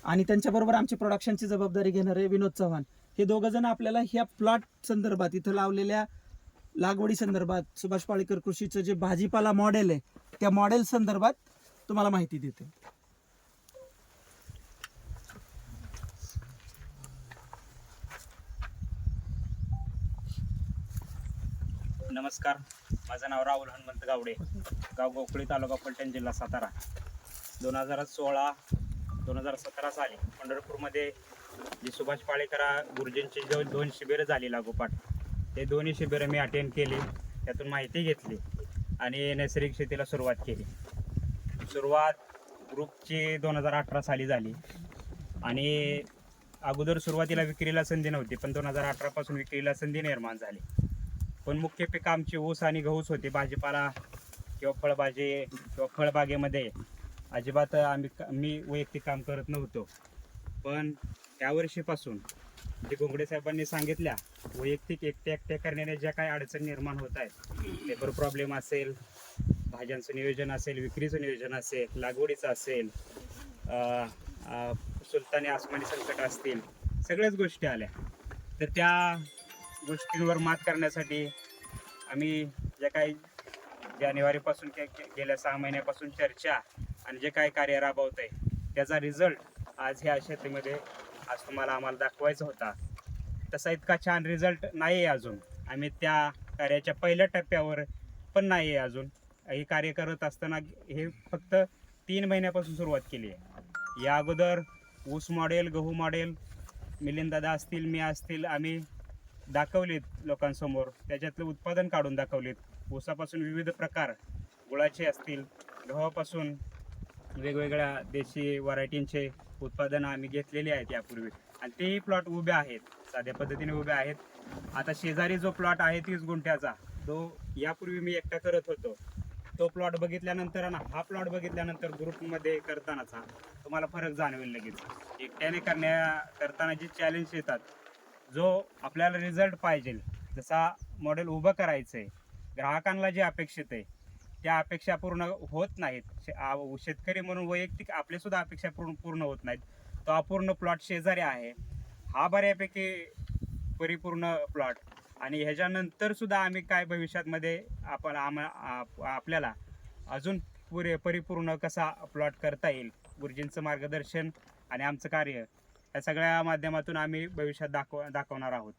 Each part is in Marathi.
आणि त्यांच्याबरोबर आमची प्रोडक्शनची जबाबदारी घेणारे विनोद चव्हाण, हे दोघं जण आपल्याला ह्या प्लॉट संदर्भात, इथं लावलेल्या लागवडी संदर्भात, सुभाष पाळेकर कृषीचं जे भाजीपाला मॉडेल आहे त्या मॉडेल संदर्भात तुम्हाला माहिती देते. नमस्कार, माझं नाव राहुल हनुमंत गावडे, गाव गोकुळी, तालुका फलटण, जिल्हा सातारा. 2016-2017 साली पंढरपूरमध्ये जी सुभाष पाळेकर गुरुजींची जो 2 शिबिरं झाली लागोपाठ, ते दोन्ही शिबिरं मी अटेंड केली, त्यातून माहिती घेतली आणि नैसर्गिक शेतीला सुरुवात केली. सुरुवात ग्रुपची 2018 साली झाली आणि अगोदर सुरुवातीला विक्रीला संधी नव्हती, पण 2018 पासून विक्रीला संधी निर्माण झाली. पण मुख्य पिकं आमची ऊस आणि गहूच होते. भाजीपाला किंवा फळभाजी किंवा फळबागेमध्ये अजिबात मी वैयक्तिक काम करत नव्हतो. पण या वर्षीपासून जे घोंगडे साहेबांनी सांगितल्या, वैयक्तिक एकट्या करण्याने ज्या काही अडचणी निर्माण होत आहेत, लेबर प्रॉब्लेम असेल, भाज्यांचं नियोजन असेल, विक्रीचं नियोजन असेल, लागवडीचं असेल, सुलतानी आसमानी संकट असतील, सगळ्याच गोष्टी आल्या. तर त्या गोष्टींवर मात करण्यासाठी आम्ही जे काही जानेवारीपासून गेल्या 6 महिन्यापासून चर्चा आणि जे काही कार्य राबवत आहे, त्याचा रिझल्ट आज ह्या शेतीमध्ये आज आम्हाला दाखवायचा होता. तसा इतका छान रिझल्ट नाही आहे अजून. आम्ही त्या कार्याच्या पहिल्या टप्प्यावर पण नाही आहे अजून. हे कार्य करत असताना हे फक्त 3 महिन्यापासून सुरुवात केली आहे. या अगोदर ऊस मॉडेल, गहू मॉडेल, मिलिंददादा असतील, मी असतील, आम्ही दाखवलीत लोकांसमोर. त्याच्यातलं उत्पादन काढून दाखवलीत. ऊसापासून विविध प्रकार, गुळाचे असतील, गव्हापासून वेगवेगळ्या देशी व्हरायटींचे उत्पादनं आम्ही घेतलेली आहेत यापूर्वी, आणि तेही प्लॉट उभे आहेत, साध्या पद्धतीने उभे आहेत. आता शेजारी जो प्लॉट आहे 30 गुंठ्याचा, तो यापूर्वी मी एकटा करत होतो, तो प्लॉट बघितल्यानंतर आणि हा प्लॉट बघितल्यानंतर ग्रुपमध्ये करतानाचा तुम्हाला फरक जाणवेल लगेच. एकट्याने करताना जे चॅलेंज येतात, जो आपल्याला रिझल्ट पाहिजे, जसा मॉडेल उभं करायचं आहे, ग्राहकांना जे अपेक्षित आहे त्या अपेक्षा पूर्ण होत नाहीत. शेतकरी म्हणून वैयक्तिक आपल्यासुद्धा अपेक्षा पूर्ण होत नाहीत. तो अपूर्ण प्लॉट शेजारी आहे, हा बऱ्यापैकी परिपूर्ण प्लॉट. आणि ह्याच्यानंतर सुद्धा आम्ही काय भविष्यामध्ये आपल्याला अजून परिपूर्ण कसा प्लॉट करता येईल, गुरुजींचं मार्गदर्शन आणि आमचं कार्य, या सगळ्या माध्यमातून आम्ही भविष्यात दाखवणार आहोत.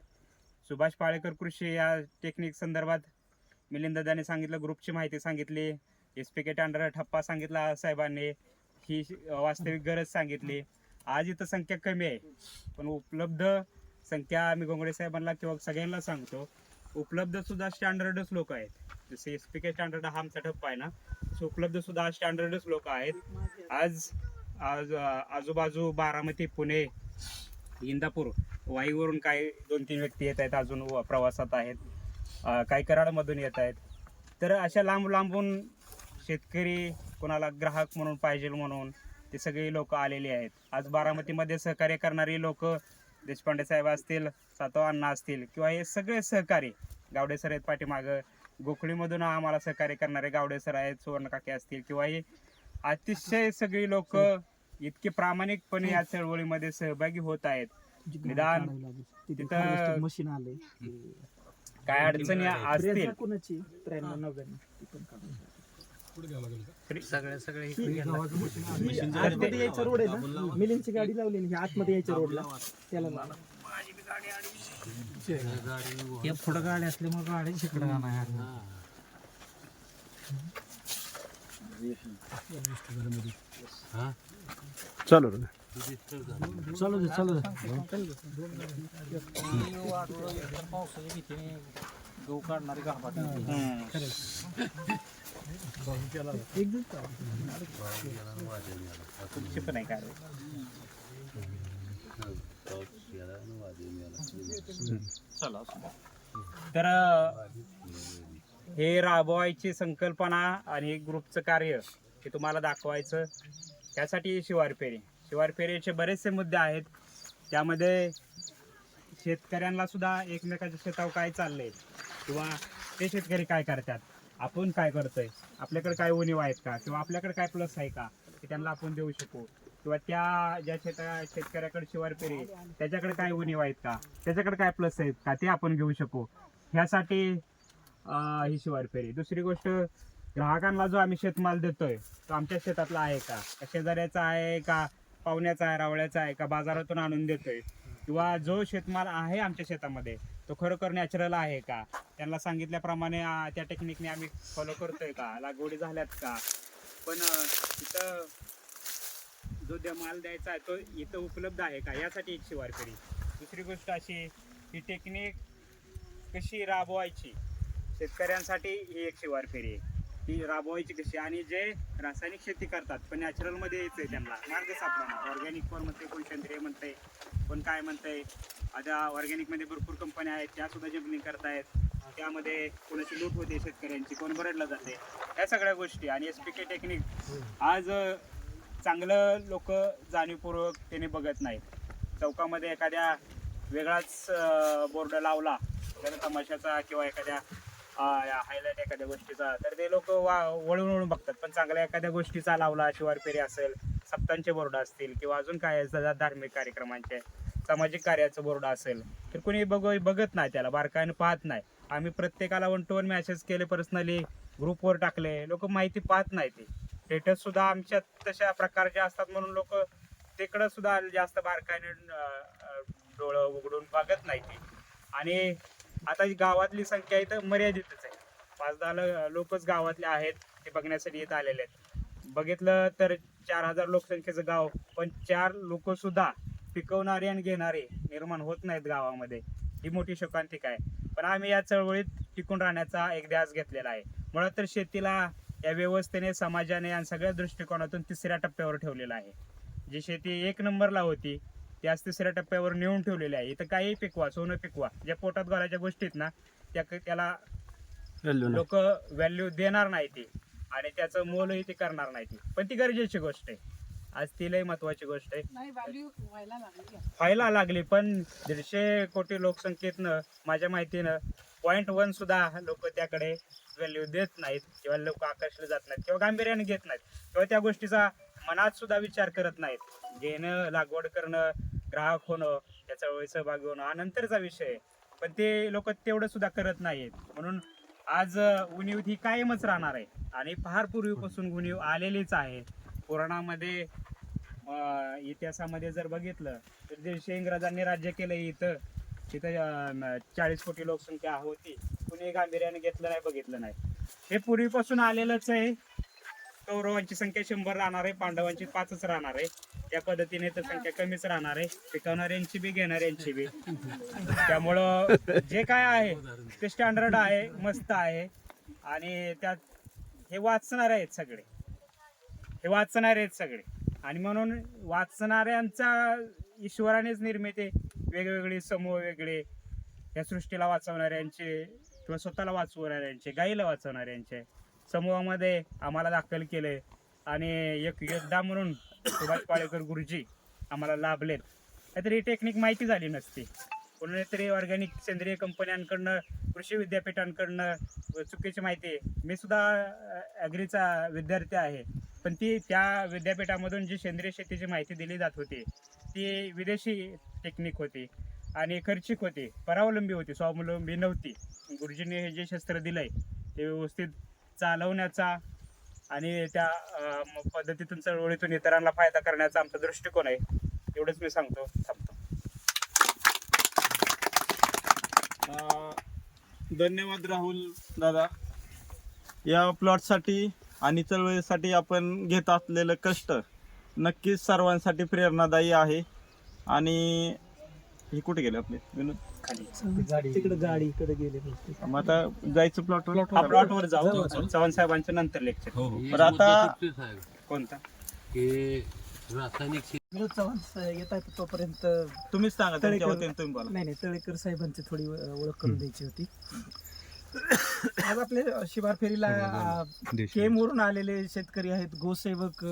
सुभाष पाळेकर कृषी या टेक्निक संदर्भात मिलिंददादांनी सांगितलं, ग्रुपची माहिती सांगितली, SPK टेंडर ठप्पा सांगितला साहेबांनी, ही वास्तविक गरज सांगितली. आज इथं संख्या कमी आहे, पण उपलब्ध संख्या आम्ही घोंगडे साहेबांना किंवा सगळ्यांना सांगतो, उपलब्ध सुद्धा स्टँडर्डच लोक आहेत. जसे SPK स्टँडर्ड हा आमचा ठप्पा आहे ना, उपलब्ध सुद्धा स्टँडर्डच लोक आहेत. आज आजूबाजू बारामती, पुणे, इंदापूर, वाईवरून काही 2-3 व्यक्ती येत आहेत, अजून प्रवासात आहेत, काही कराडमधून येत आहेत. तर अशा लांबून शेतकरी, कोणाला ग्राहक म्हणून पाहिजे म्हणून ते सगळे लोक आलेले आहेत. आज बारामतीमध्ये सहकार्य करणारी लोक, देशपांडे साहेब असतील, सातव अण्णा असतील, किंवा हे सगळे सहकारी, गावडे सर आहेत पाठीमागं, गोखळीमधून आम्हाला सहकार्य करणारे गावडे सर आहेत, सुवर्णकाके असतील, किंवा हे अतिशय सगळी लोक इतके प्रामाणिकपणे या चळवळीमध्ये सहभागी होत आहेत. निदान तिथं मशीन आले, काय अडचणी असतील आतमध्ये यायचं रोड आहे ना, मिलिंदची गाडी लावलेली आतमध्ये यायच्या रोडला, त्याला पुढं गाडी असल्यामुळे गाडी शिकडं जाणार. चालू चालू दे. पावसाच्या भीतीने गहू काढणारे गावात पण आहे काय. तर हे राबवायची संकल्पना आणि ग्रुपचं कार्य हे तुम्हाला दाखवायचं, त्यासाठी शिवारपेरीचे बरेचसे मुद्दे आहेत. त्यामध्ये शेतकऱ्यांना सुद्धा एकमेकाच्या शेतावर काय चाललंय किंवा ते शेतकरी काय करतात, आपण काय करतोय, आपल्याकडे काय उणीव आहेत का, किंवा आपल्याकडे काय प्लस आहे का, ते त्यांना आपण देऊ शकू. किंवा त्या ज्या शेतकऱ्याकडे शिवार पेरी आहे, त्याच्याकडे काय उणीव आहेत का, त्याच्याकडे काय प्लस आहेत का, ते आपण घेऊ शकू ह्यासाठी ही शिवार पेरी. दुसरी गोष्ट, ग्राहकांना जो आम्ही शेतमाल देतोय तो आमच्या शेतातला आहे का, शेजाऱ्याचा आहे का, पाहुण्याचा आहे, रावळ्याचा आहे का, बाजारातून आणून देतोय, किंवा जो शेतमाल आहे आमच्या शेतामध्ये तो खरोखर नॅचरल आहे का, त्यांना सांगितल्याप्रमाणे त्या टेक्निकने आम्ही फॉलो करतोय का, लागवडी झाल्यात का. पण इथं जो माल द्यायचा आहे तो इथं उपलब्ध आहे का, यासाठी एक शिवार पेरी. दुसरी गोष्ट अशी, ही टेक्निक कशी राबवायची शेतकऱ्यांसाठी ही एक शिवार फेरी आहे. ती राबवायची कशी, आणि जे रासायनिक शेती करतात पण नॅचरलमध्ये यायचं आहे त्यांना मार्ग सापडणार. ऑर्गॅनिक पण म्हणते, कोण सेंद्रिय म्हणते, कोण काय म्हणतंय. आता ऑर्गॅनिकमध्ये भरपूर कंपन्या आहेत, त्या सुद्धा जंपलिंग करतायत, त्यामध्ये कोणाची लूट होते शेतकऱ्यांची, कोण बरडलं जाते, ह्या सगळ्या गोष्टी. आणि SPK टेक्निक आज चांगलं लोक जाणीवपूर्वक त्याने बघत नाहीत. चौकामध्ये एखाद्या वेगळाच बोर्ड लावला त्याला तमाशाचा किंवा एखाद्या हायलाईट एखाद्या गोष्टीचा, तर ते लोक वळून वळून बघतात. पण चांगल्या एखाद्या गोष्टीचा लावला, शिवार फेरी असेल, सप्तांचे बोर्ड असतील किंवा अजून काय धार्मिक कार्यक्रमांचे, सामाजिक कार्याचं बोर्ड असेल, तर कोणी बघत नाही, त्याला बारकाईने पाहत नाही. आम्ही प्रत्येकाला 1 to 1 मेसेज केले, पर्सनली ग्रुपवर टाकले, लोक माहिती पाहत नाही. ते स्टेटस सुद्धा आमच्या तशा प्रकारचे असतात म्हणून लोक तिकडं सुद्धा जास्त बारकाईने डोळं उघडून बघत नाही ते. आणि आता गावातली संख्या इथं मर्यादितच आहे, 5-10 लोकच गावातले आहेत, ते बघण्यासाठी येत आलेले आहेत. बघितलं तर 4000 लोकसंख्येचं गाव, पण 4 लोक सुद्धा पिकवणारे आणि घेणारे निर्माण होत नाहीत गावामध्ये. ही मोठी शोकांतिका आहे. पण आम्ही या चळवळीत टिकून राहण्याचा एक ध्यास घेतलेला आहे. मुळात तर शेतीला या व्यवस्थेने, समाजाने आणि सगळ्या दृष्टिकोनातून 3ऱ्या टप्प्यावर ठेवलेलं आहे. जी शेती 1 नंबरला होती ती आज 3ऱ्या टप्प्यावर नेऊन ठेवलेली आहे. इथं काही पिकवा, सोनं पिकवा, ज्या पोटात घालायच्या गोष्टीत ना त्याला लोक व्हॅल्यू देणार नाही ती, आणि त्याचं मोलही ते करणार नाही ती. पण ती गरजेची गोष्ट आहे, आज तिलाही महत्वाची गोष्ट आहे, व्हायला लागली. पण 150 कोटी लोकसंख्येतनं माझ्या माहितीनं 0.1 सुद्धा लोक त्याकडे व्हॅल्यू देत नाहीत, किंवा लोक आकर्षले जात नाहीत, किंवा गांभीर्याने घेत नाहीत, किंवा त्या गोष्टीचा मनात सुद्धा विचार करत नाहीत. घेणं, लागवड करणं, ग्राहक होणं, त्याचा सहभागी होणं हा नंतरचा विषय आहे. पण ते लोक तेवढं सुद्धा करत नाहीत. म्हणून आज उणीव ही कायमच राहणार आहे, आणि फार पूर्वीपासून उणीव आलेलीच आहे. पुराणामध्ये, इतिहासामध्ये जर बघितलं तर 150 इंग्रजांनी राज्य केलं इथं, तिथं 40 कोटी लोकसंख्या होती, कुणी गांभीर्याने घेतलं नाही, बघितलं नाही. हे पूर्वीपासून आलेलंच आहे. कौरवांची संख्या 100 राहणार आहे, पांडवांची 5च राहणार आहे. त्या पद्धतीने तर संख्या कमीच राहणार आहे, पिकवणाऱ्यांची बी घेणाऱ्यांची बी. त्यामुळं जे काय आहे ते स्टँडर्ड आहे, मस्त आहे. आणि त्यात हे वाचणारे आहेत सगळे, हे वाचणारे आहेत सगळे. आणि म्हणून वाचणाऱ्यांचा ईश्वरानेच निर्मिती, वेगवेगळे समूह वेगळे, या सृष्टीला वाचवणाऱ्यांचे किंवा स्वतःला वाचवणाऱ्यांचे, गाईला वाचवणाऱ्यांचे समूहामध्ये आम्हाला दाखल केले. आणि एक योद्धा म्हणून सुभाष पाळेकर गुरुजी आम्हाला लाभलेत. नाहीतर ही टेक्निक माहिती झाली नसती. कोणीतरी ऑर्गॅनिक सेंद्रिय कंपन्यांकडनं, कृषी विद्यापीठांकडनं चुकीची माहिती, मी सुद्धा ॲग्रीचा विद्यार्थी आहे, पण ती त्या विद्यापीठामधून जी सेंद्रिय शेतीची माहिती दिली जात होती ती विदेशी टेक्निक होती आणि खर्चिक होती, परावलंबी होती, स्वावलंबी नव्हती. गुरुजींनी हे जे शस्त्र दिलंय ते व्यवस्थित चालवण्याचा आणि त्या पद्धतीतून, चळवळीतून इतरांना फायदा करण्याचा आमचा दृष्टिकोन आहे. एवढंच मी सांगतो, थांबतो. धन्यवाद राहुल दादा. या प्लॉटसाठी आणि चळवळीसाठी आपण घेत असलेलं कष्ट नक्कीच सर्वांसाठी प्रेरणादायी आहे. आणि हे कुठे गेले आपले विनोद? तिकडे गाडीकडे गेले. मग आता जायचं प्लॉटवर. प्लॉटवर जाऊ, चव्हाण साहेबांचं नंतर लेक्चर. बरं, आता कोणता? रासायनिक विनोद चव्हाण येत आहेत, तोपर्यंत तुम्हीच सांगा, तळेकर. तुमच्या वतीने तुम्ही बोला. नाही, तळेकर साहेबांची थोडी ओळख करून द्यायची होती. आज आपल्या शिवार फेरीला केमवरून आलेले शेतकरी आहेत, गोसेवक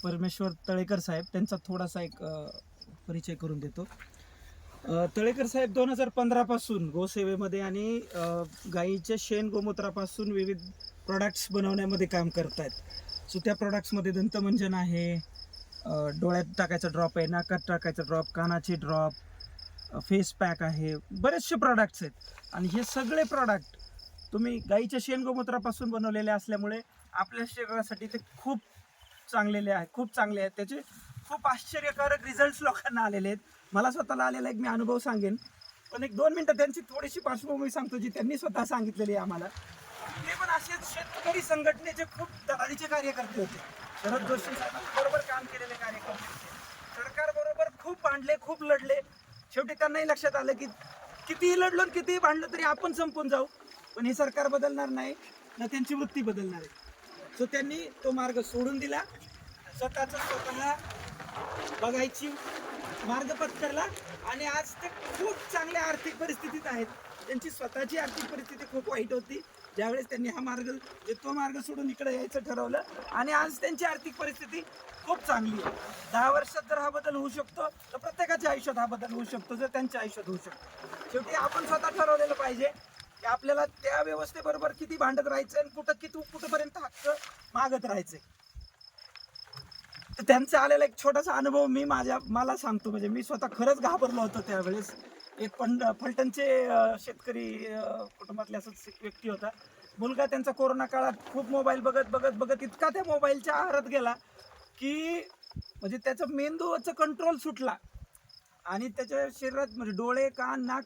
परमेश्वर तळेकर साहेब. त्यांचा थोडासा एक परिचय करून देतो. तळेकर साहेब 2015 पासून गोसेवेमध्ये आणि गाईच्या शेण गोमूत्रापासून विविध प्रोडक्ट्स बनवण्यामध्ये काम करत आहेत. सो त्या प्रोडक्ट्समध्ये दंतमंजन आहे, डोळ्यात टाकायचा ड्रॉप आहे, नाकात टाकायचा ड्रॉप, कानाचे ड्रॉप, फेस पॅक आहे, बरेचसे प्रॉडक्ट्स आहेत. आणि हे सगळे प्रॉडक्ट तुम्ही गाईच्या शेणगोमूत्रापासून बनवलेले असल्यामुळे आपल्या शरीरासाठी ते खूप चांगलेले आहेत, खूप चांगले आहेत. त्याचे खूप आश्चर्यकारक रिझल्ट्स लोकांना आलेले आहेत. मला स्वतःला आलेला एक मी अनुभव सांगेन, पण एक 2 मिनिटं त्यांची थोडीशी पार्श्वभूमी सांगतो जी त्यांनी स्वतः सांगितलेली आहे आम्हाला. ते पण असेच शेतकरी संघटनेचे खूप दलालीचे कार्यकर्ते होते. शरद जोशी साहेबांबरोबर काम केलेले कार्यकर्ते होते. सरकारबरोबर खूप भांडले, खूप लढले. शेवटी त्यांनाही लक्षात आलं की कितीही लढलो आणि कितीही भांडलं तरी आपण संपून जाऊ, पण हे सरकार बदलणार नाही ना त्यांची वृत्ती बदलणार आहे. सो त्यांनी तो मार्ग सोडून दिला, स्वतः बघायची मार्ग पत्करला आणि आज ते खूप चांगल्या आर्थिक परिस्थितीत आहेत. त्यांची स्वतःची आर्थिक परिस्थिती खूप वाईट होती ज्यावेळेस त्यांनी तो मार्ग सोडून इकडे यायचं ठरवलं आणि आज त्यांची आर्थिक परिस्थिती खूप चांगली आहे. 10 वर्षात जर हा बदल होऊ शकतो तर प्रत्येकाच्या आयुष्यात हा बदल होऊ शकतो, जर त्यांच्या आयुष्यात होऊ शकतो. शेवटी आपण स्वतः ठरवलेलं पाहिजे की आपल्याला त्या व्यवस्थेबरोबर किती भांडत राहायचं आणि कुठपर्यंत हक्क मागत राहायचे. तर त्यांचा आलेला एक छोटासा अनुभव मला सांगतो. म्हणजे मी स्वतः खरंच घाबरलो होतो त्यावेळेस. एक फलटणचे शेतकरी कुटुंबातले असंच एक व्यक्ती होता. मुलगा त्यांचा कोरोना काळात खूप मोबाईल बघत इतका त्या मोबाईलच्या आहारात गेला की म्हणजे त्याचा मेंदूचा कंट्रोल सुटला आणि त्याच्या शरीरात म्हणजे डोळे, कान, नाक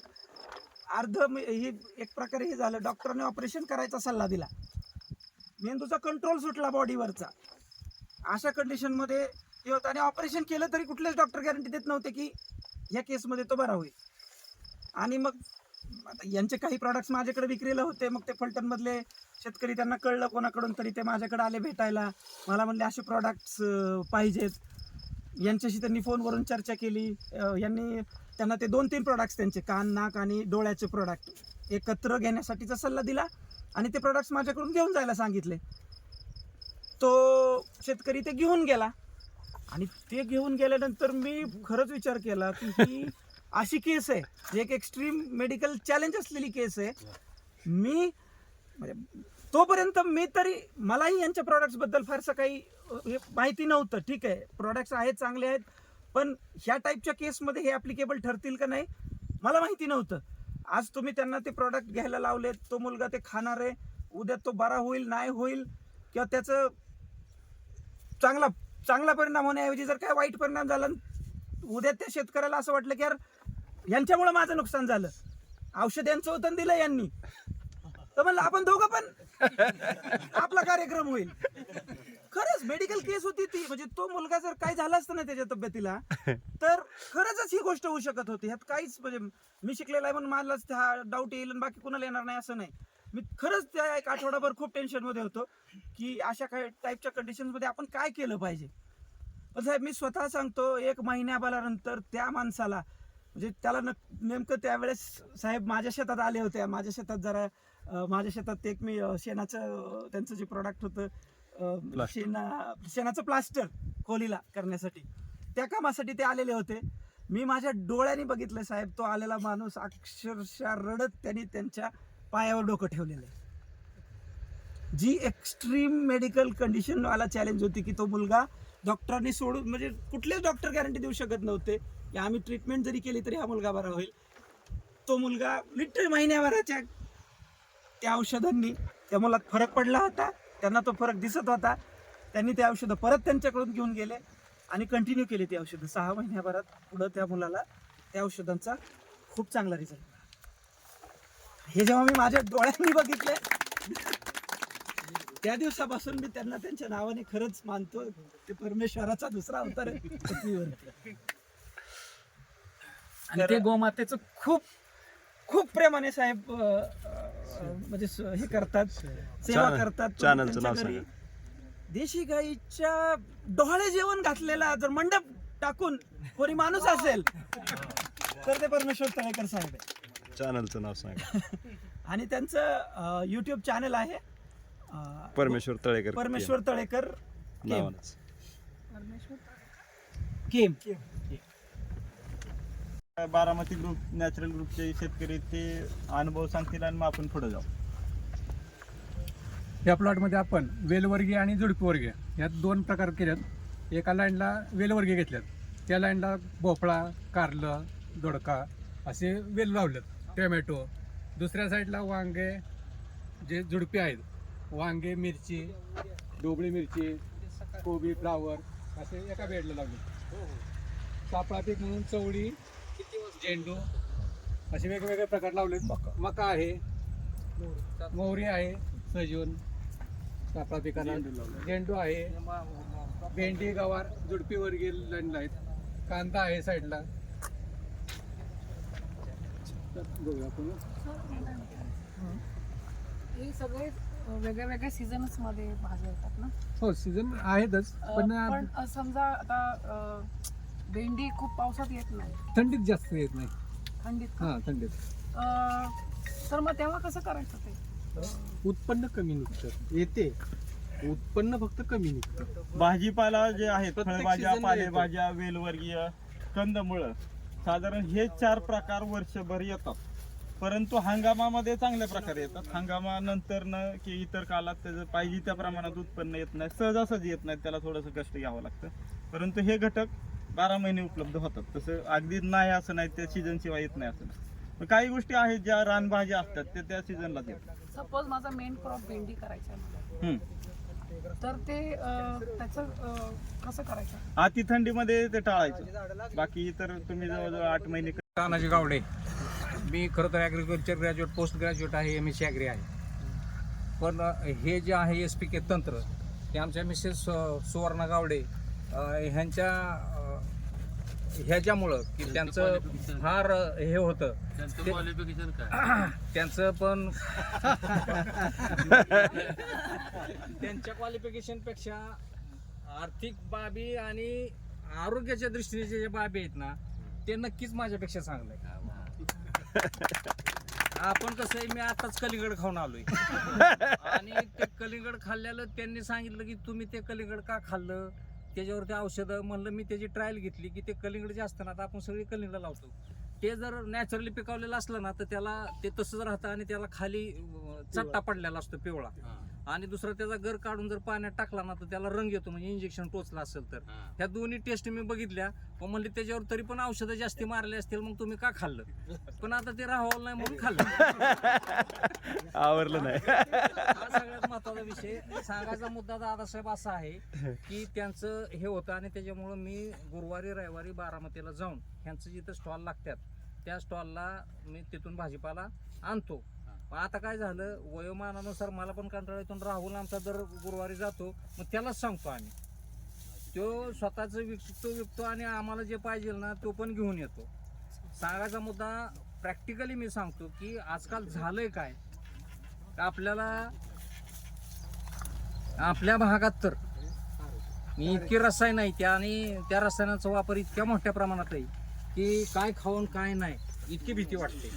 हे एक प्रकारे हे झालं. डॉक्टरने ऑपरेशन करायचा सल्ला दिला. मेंदूचा कंट्रोल सुटला बॉडीवरचा. अशा कंडिशनमध्ये ते होतं आणि ऑपरेशन केलं तरी कुठलेच डॉक्टर गॅरंटी देत नव्हते की ह्या केसमध्ये तो बरा होईल. आणि मग आता यांचे काही प्रॉडक्ट्स माझ्याकडे विक्रीला होते. मग ते फलटणमधले शेतकरी, त्यांना कळलं कोणाकडून तरी, ते माझ्याकडे आले भेटायला. मला म्हणले असे प्रॉडक्ट्स पाहिजेत. यांच्याशी त्यांनी फोनवरून चर्चा केली. त्यांना ते 2-3 प्रॉडक्ट्स, त्यांचे कान, नाक आणि डोळ्याचे प्रॉडक्ट एकत्र घेण्यासाठीचा सल्ला दिला आणि ते प्रॉडक्ट्स माझ्याकडून घेऊन जायला सांगितले. तो शेतकरी ते घेऊन गेला आणि ते घेऊन गेल्यानंतर मी खरंच विचार केला की ही अशी केस आहे, एक एक्स्ट्रीम मेडिकल चॅलेंज असलेली केस आहे. म्हणजे तोपर्यंत मलाही यांच्या प्रॉडक्ट्सबद्दल फारसं काही माहिती नव्हतं. ठीक आहे, प्रॉडक्ट्स आहेत, चांगले आहेत, पण ह्या टाईपच्या केसमध्ये हे ॲप्लिकेबल ठरतील का नाही मला माहिती नव्हतं. आज तुम्ही त्यांना ते प्रॉडक्ट घ्यायला लावलेत, तो मुलगा ते खाणार आहे, उद्या तो बरा होईल नाही होईल किंवा त्याचं चांगला परिणाम होण्याऐवजी जर काय वाईट परिणाम झाला, उद्या त्या शेतकऱ्याला असं वाटलं की यार यांच्यामुळे माझं नुकसान झालं, औषध यांचं होतं दिलं यांनी, तर म्हणलं आपण दोघं पण आपला कार्यक्रम होईल. खरंच मेडिकल केस होती ती. म्हणजे तो मुलगा जर काय झाला असतं ना त्याच्या तब्येतीला तर खरंच ही गोष्ट होऊ शकत होती. ह्यात काहीच म्हणजे मी शिकलेला आहे म्हणून मलाच हा डाऊट येईल आणि बाकी कुणाला येणार नाही असं नाही. मी खरंच त्या 1 आठवडाभर खूप टेन्शनमध्ये होतो की अशा काही टाईपच्या कंडिशन्समध्ये आपण काय केलं पाहिजे. पण साहेब मी स्वतः सांगतो, 1 महिन्याभरानंतर त्या माणसाला म्हणजे त्याला नेमकं त्यावेळेस साहेब माझ्या शेतात आले होते. माझ्या शेतात एक मी शेणाचं त्यांचं जे प्रॉडक्ट होतं शेणाचं प्लास्टर खोलीला करण्यासाठी, त्या कामासाठी ते आलेले होते. मी माझ्या डोळ्यांनी बघितलं साहेब, तो आलेला माणूस अक्षरशः रडत त्यांनी त्यांच्या पायावर डोकं ठेवलेलं आहे. जी एक्स्ट्रीम मेडिकल कंडिशन वाला चॅलेंज होती की तो मुलगा डॉक्टरांनी सोडून म्हणजे कुठलेच डॉक्टर गॅरंटी देऊ शकत नव्हते की आम्ही ट्रीटमेंट जरी केली तरी हा मुलगा बरा होईल. तो मुलगा लिटरली महिन्याभराच्या त्या औषधांनी त्या मुलात फरक पडला होता. त्यांना तो फरक दिसत होता. त्यांनी ते औषधं परत त्यांच्याकडून घेऊन गेले आणि कंटिन्यू केली ती औषधं. 6 महिन्याभरात पुढं त्या मुलाला त्या औषधांचा खूप चांगला रिझल्ट. हे जेव्हा मी माझ्या डोळ्यांनी बघितले त्या दिवसापासून मी त्यांना त्यांच्या नावाने खरंच मानतो. ते परमेश्वराचा दुसरा अवतार आहे पृथ्वीवरती. आणि ते गोमातेचं खूप खूप प्रेमाने साहेब म्हणजे हे करतात, सेवा करतात. चॅनलचं नाव सांगा. देशी गाईच्या डोहाळे जेवण घातलेला जर मंडप टाकून कोणी माणूस असेल तर ते परमेश्वर तळेकर साहेब आहे. चॅनलचं नाव सांगा. आणि त्यांचं YouTube चॅनल आहे परमेश्वर तळेकर नावानंच. केम. बारामती ग्रुप, नॅचरल ग्रुपचे शेतकरी ते अनुभव सांगतील आणि मग आपण पुढे जाऊ. या प्लॉटमध्ये आपण वेलवर्गीय आणि झुडपीवर्गीय यात 2 प्रकार केलेत. एका लाईनला वेलवर्गीय घेतल्यात, त्या लाईनला भोपळा, कारलं, दोडका असे वेल लावलेत, टोमॅटो. दुसऱ्या साईडला वांगे जे झुडपे आहेत, वांगे, मिरची, ढोबळी मिरची, कोबी, फ्लावर असे एका बेडला लावले. सापळा पीक म्हणून चवळी, झेंडू असे वेगवेगळे प्रकार लावले. मका आहे, मोहरी आहे, सजून सापळा पिकाला, झेंडू आहे, भेंडी, गवार झुडपीवर लाईनला आहेत, कांदा आहे साईडला. बघूया आपण. हे सगळे वेगळ्या वेगळ्या सीझन्स मध्ये भाज्या येतात ना. हो, सीझन आहेतच, पण पण समजा आता भेंडी खूप पावसात येत नाही, थंडीत जास्त येत नाही. थंडीत का? हा, थंडीत तर मग तेव्हा कसं करायचं ते? उत्पन्न कमी निघतं, येते उत्पन्न फक्त कमी निघतं. भाजीपाला जे आहेत, प्रत्येक फळभाज्या, season ला पालेभाज्या, वेलवर्गीय, कंदमुळं, साधारण हे 4 प्रकार वर्षभर येतात. परंतु हंगामामध्ये चांगल्या प्रकारे येतात. हंगामानंतर न की इतर काळात त्याचं पाहिजे त्या प्रमाणात उत्पन्न येत नाही, सहजासहजी येत नाही, त्याला थोडंसं कष्ट घ्यावं लागतं. परंतु हे घटक 12 महिने उपलब्ध होतात. तसं अगदी नाही असं नाही, त्या सीझन शिवाय येत नाही असं नाही. पण काही गोष्टी आहेत ज्या रानभाज्या असतात ते त्या सीझनलाच येतात. सपोज माझा मेन क्रॉप भेंडी करायचा आहे मला, हम्म. तर ते त्याचं कसं करायचं? अति थंडीमध्ये ते टाळायचं. बाकी इतर तुम्ही जवळजवळ 8 महिने तानाजी गावडे. मी खरं तर ॲग्रिकल्चर ग्रॅज्युएट, पोस्ट ग्रॅज्युएट आहे, MSc ॲग्री आहे. पण हे जे आहे SPK तंत्र, ते आमच्या मिसेस सुवर्णा गावडे ह्याच्यामुळं की त्यांचं फार हे होतं, त्यांचं पण त्यांच्या क्वालिफिकेशनपेक्षा आर्थिक बाबी आणि आरोग्याच्या दृष्टीने जे बाबी आहेत ना, ते नक्कीच माझ्यापेक्षा चांगलं आहे. आपण कसं आहे, मी आताच कलिंगड खाऊन आलोय आणि ते कलिंगड खाल्ल्याला त्यांनी सांगितलं की तुम्ही ते कलिंगड का खाल्लं, त्याच्यावरती औषधं. म्हणलं मी त्याची ट्रायल घेतली की ते कलिंगड जे असतं ना, आता आपण सगळी कलिंगड लावतो, ते जर नॅचरली पिकवलेलं असलं ना तर त्याला ते तसंच राहतं आणि त्याला खाली चट्टा पडलेला असतो पिवळा. आणि दुसरा त्याचा गर काढून जर पाण्यात टाकला ना तर त्याला रंग येतो, म्हणजे इंजेक्शन टोचला असेल तर. ह्या दोन्ही टेस्ट मी बघितल्या, पण म्हणले त्याच्यावर तरी पण औषधं जास्ती मारले असतील, मग तुम्ही का खाल्लं? पण आता ते राहावं नाही म्हणून खाल्लं. आवरलं नाही. हा सगळ्यात महत्वाचा विषय. सांगायचा मुद्दा दादासाहेब असा आहे की त्यांचं हे होतं आणि त्याच्यामुळं मी गुरुवारी रविवारी बारामतीला जाऊन ह्यांचं जिथं स्टॉल लागतात त्या स्टॉलला मी तिथून भाजीपाला आणतो. आता काय झालं, वयोमानानुसार मला पण कंटाळ्यातून राहुल आमचा दर गुरुवारी जातो, मग त्यालाच सांगतो आम्ही, तो स्वतःच विकतो आणि आम्हाला जे पाहिजे ना तो पण घेऊन येतो. सांगायचा मुद्दा प्रॅक्टिकली मी सांगतो की आजकाल झालंय काय, आपल्याला आपल्या भागात तर इतकी रसायन आहे त्या, आणि त्या रसायनाचा वापर इतक्या मोठ्या प्रमाणात आहे की काय खाऊन काय नाही इतकी भीती वाटते.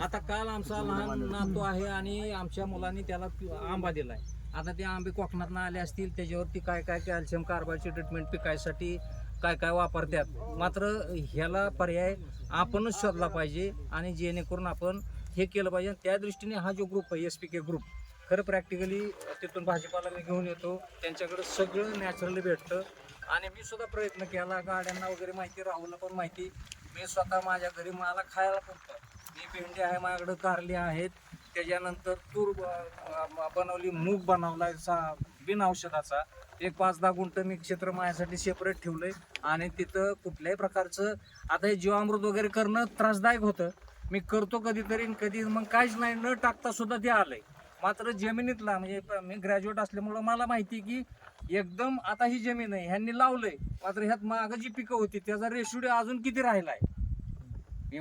आता काल आमचा लहान नातू आहे आणि आमच्या मुलांनी त्याला आंबा दिलाय. आता ते आंबे कोकणात आले असतील, त्याच्यावरती काय काय कॅल्शियम कार्बाईडची ट्रीटमेंट पिकायसाठी काय काय वापरतात. मात्र ह्याला पर्याय आपणच शोधला पाहिजे आणि जेणेकरून आपण हे केलं पाहिजे. त्या दृष्टीने हा जो ग्रुप आहे SPK ग्रुप, खरं प्रॅक्टिकली तिथून भाजीपाला मी घेऊन येतो, त्यांच्याकडे सगळं नॅचरली भेटतं. आणि मी सुद्धा प्रयत्न केला, गाड्यांना वगैरे माहिती, राहुलला पण माहिती, मी स्वतः माझ्या घरी मला खायला पुरतं. मी भेंडी आहे माझ्याकडे, कारली आहेत, त्याच्यानंतर तूर बनवली, मूग बनवलाय बिन औषधाचा. एक 5-10 गुंठ मी क्षेत्र माझ्यासाठी सेपरेट ठेवलंय आणि तिथं कुठल्याही प्रकारचं, आता हे जीवामृत वगैरे करणं त्रासदायक होतं, मी करतो कधीतरी, कधी मग काहीच नाही, न टाकता सुद्धा ते आलंय. मात्र जमिनीतला, म्हणजे मी ग्रॅज्युएट असल्यामुळं मला माहिती की एकदम आता ही जमीन आहे, ह्यांनी लावलंय, मात्र ह्यात मागं जी पिकं होती त्याचा रेशोडिओ अजून किती राहिलाय.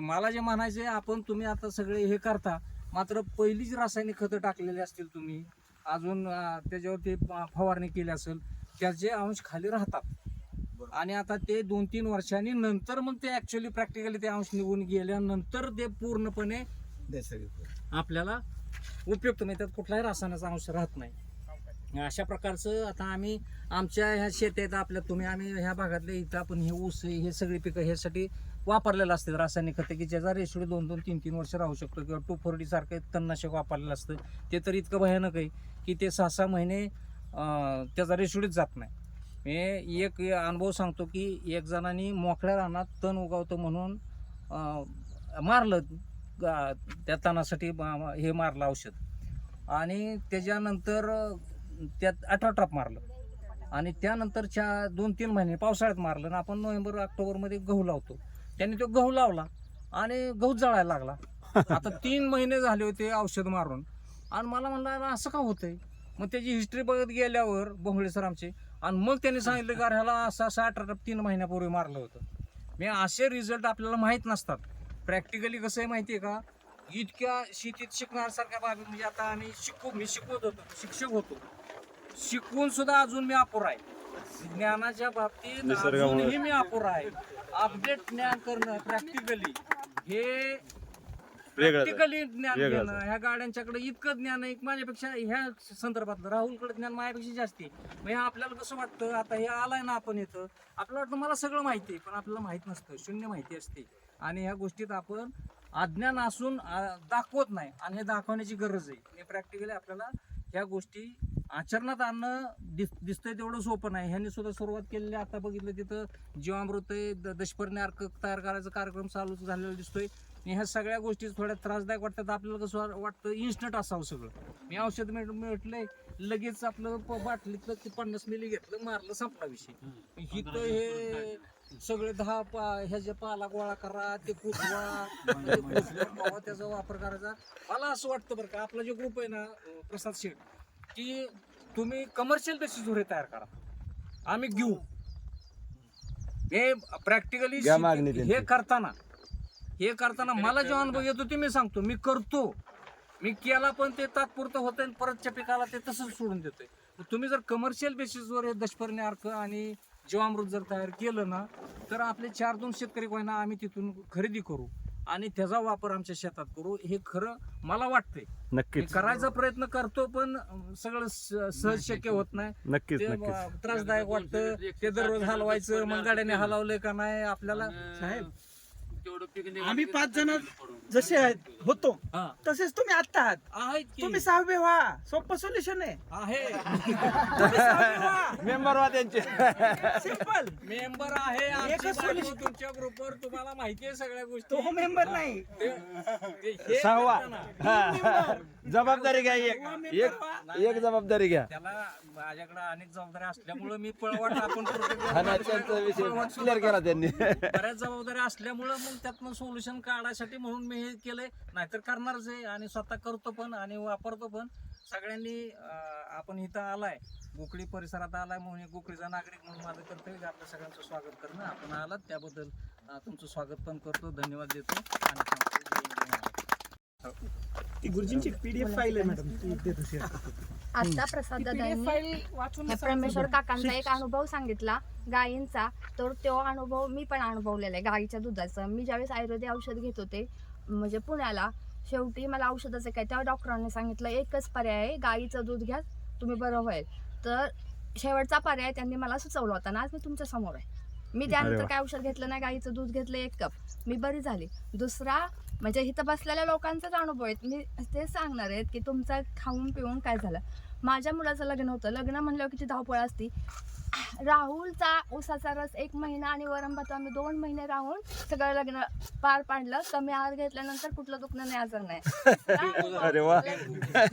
मला जे म्हणायचंय, आपण तुम्ही आता सगळे हे करता, मात्र पहिलीच रासायनिक खतं टाकलेली असतील तुम्ही, अजून त्याच्यावरती फवारणी केली असेल, त्याचे अंश खाली राहतात. आणि आता ते 2-3 वर्षांनी नंतर मग ते ऍक्च्युअली प्रॅक्टिकली ते अंश निघून गेल्यानंतर ते पूर्णपणे आपल्याला उपयुक्त, म्हणजे त्यात कुठलाही रासायनिक अंश राहत नाही. अशा प्रकारचं आता आम्ही आमच्या ह्या शेतात आपल्या आम्ही ह्या भागातले इथं आपण हे ऊस हे सगळी पिकं ह्यासाठी वापरलेलं असतं रासायनिक खतं, की ज्याचा रेशोडिओ 2-2, 3-3 वर्ष राहू शकतो. किंवा 2,4-D सारखं तणनाशक वापरलेलं असतं, ते तर इतकं भयानक आहे की ते 6-6 महिने त्याचा रेशोडिओच जात नाही. मी एक अनुभव सांगतो की एक जणांनी मोकळ्या रानात तण उगवतं म्हणून मारलं त्या तणासाठी हे मारलं औषध आणि त्याच्यानंतर त्यात 18 ड्रॉप मारलं आणि त्यानंतर 2-3 महिने पावसाळ्यात मारलं ना आपण नोव्हेंबर ऑक्टोबरमध्ये गहू लावतो. त्यांनी तो गहू लावला आणि गहू जळायला लागला. आता 3 महिने झाले होते औषध मारून आणि मला म्हणलं असं का होतंय. मग त्याची हिस्ट्री बघत गेल्यावर बोंगळे सर आमचे आणि मग त्यांनी सांगितलं की ह्याला असं 18 ड्रॉप 3 महिन्यापूर्वी मारलं होतं. मी असे रिझल्ट आपल्याला माहीत नसतात. प्रॅक्टिकली कसं आहे माहिती आहे का, इतक्या शेतीत शिकण्यासारख्या बाबी म्हणजे आता मी शिकवत होतो, शिक्षक होतो, शिकवून सुद्धा अजून मी अपुरा आहे. ज्ञानाच्या बाबतीत अजूनही मी अपुरा आहे. अपडेट ज्ञान करणं प्रॅक्टिकली हे प्रॅक्टिकली ज्ञान घेणं. ह्या गाड्यांच्याकडे इतकं ज्ञान आहे माझ्यापेक्षा ह्या संदर्भातलं राहुलकडे ज्ञान माझ्यापेक्षा जास्त आहे. मग हे आपल्याला कसं वाटतं आता हे आलाय ना आपण इथं आपल्याला वाटतं मला सगळं माहिती आहे पण आपल्याला माहित नसतं, शून्य माहिती असते आणि ह्या गोष्टीत आपण अज्ञान असून दाखवत नाही आणि हे दाखवण्याची गरज आहे. हे प्रॅक्टिकली आपल्याला ह्या गोष्टी आचरणात आणणं दिसतंय तेवढं सोपं नाही. ह्यांनी सुद्धा सुरुवात केलेली आता बघितलं तिथं जीवामृत दशपर्णी अर्क तयार करायचा कार्यक्रम चालू झालेला दिसतोय. ह्या सगळ्या गोष्टी थोड्या त्रासदायक वाटतात. आपल्याला कसं वाटतं इन्स्टंट असावं सगळं. मी औषध मिळतलंय लगेच आपलं बाटलीतलं ते 50 मिली घेतलं मारलं संपला विषय. इथं हे सगळे 10 ह्याच्या पाला गोळा करा ते कुठवा त्याचा वापर करायचा. मला असं वाटतं बरं का आपला जो ग्रुप आहे ना प्रसाद शेठ की तुम्ही कमर्शियल बेसिसवर तयार करा आम्ही घेऊ. हे प्रॅक्टिकली हे करताना मला जो अनुभव येतो ते मी सांगतो. मी करतो, मी केला पण ते तात्पुरतं होतं आणि परतच्या पिकाला ते तसंच सोडून देतोय. तुम्ही जर कमर्शियल बेसिसवर हे दशपर्णी अर्क आणि जीवामृत जर तयार केलं ना तर आपले 4-2 शेतकरी कोणा आम्ही तिथून खरेदी करू आणि त्याचा वापर आमच्या शेतात करू. हे खरं मला वाटतंय. नक्कीच करायचा प्रयत्न करतो पण सगळं सहज शक्य होत नाही. नक्कीच ते नक्कीच त्रासदायक वाटतं. ते दररोज हलवायचं मग गाड्याने हलवलंय का नाही आपल्याला साहेब आम्ही 5 जण जसे आहेत होतो हा. तसेच तुम्ही आता आहात. आहेत की तुम्ही 6वे व्हा, सोपं सोल्युशन आहे. आहे मेंबर व्हा त्यांचे. सिंपल. मेंबर आहे आमची एकच बायको solution. तुमच्या ग्रुपवर तुम्हाला माहिती आहे सगळ्या गोष्टी. तो मेंबर नाही. हे 6वा करताना जबाबदारी घ्या. एक जबाबदारी घ्या. त्याला माझ्याकडे अनेक जबाबदाऱ्या असल्यामुळे मी पळवाट आपण क्लिअर केला त्यांनी. बऱ्याच जबाबदाऱ्या असल्यामुळं मग त्यातनं सोल्युशन काढायसाठी म्हणून मी हे केलंय. नाहीतर करणारच आहे आणि स्वतः करतो पण आणि वापरतो पण. सगळ्यांनी आपण इथं आलाय गोकळी परिसरात आलाय म्हणून गोकळीचा नागरिक म्हणून माझं कर्तव्य आपल्या सगळ्यांचं स्वागत करणं. आपण आलात त्याबद्दल तुमचं स्वागत पण करतो, धन्यवाद देतो आणि ती गुरुजींची PDF फाईल आहे मॅडम, ती देतो शेअर. आता प्रसाद दादांनी फाईल वाचून परमेश्वर काकांचा एक अनुभव सांगितला गायींचा. तर तो अनुभव मी पण अनुभवलेला आहे गाईच्या दुधाचा. मी ज्यावेळेस आयुर्वेदिक औषध घेत होते म्हणजे पुण्याला, शेवटी मला औषधाचं काय तेव्हा डॉक्टरांनी सांगितलं एकच पर्याय आहे, गाईचं दूध घ्या तुम्ही बरं होईल. तर शेवटचा पर्याय त्यांनी मला सुचवला होता ना आज मी तुमच्या समोर आहे. मी त्यानंतर काय औषध घेतलं नाही, गाईचं दूध घेतलं 1 कप, मी बरी झाली. दुसरा म्हणजे इथं बसलेल्या लोकांचाच अनुभव आहे. मी तेच सांगणार आहेत की तुमचं खाऊन पिऊन काय झालं. माझ्या मुलाचं लग्न होतं, लग्न म्हणल्यावर किती धावपळ असती. राहुलचा उसाचा रस 1 महिना आणि वरण भात आम्ही 2 महिने राहून सगळं लग्न पार पाडलं. कमी आहार घेतल्यानंतर कुठलं दुखणं नाही, आजार नाही. अरे वा.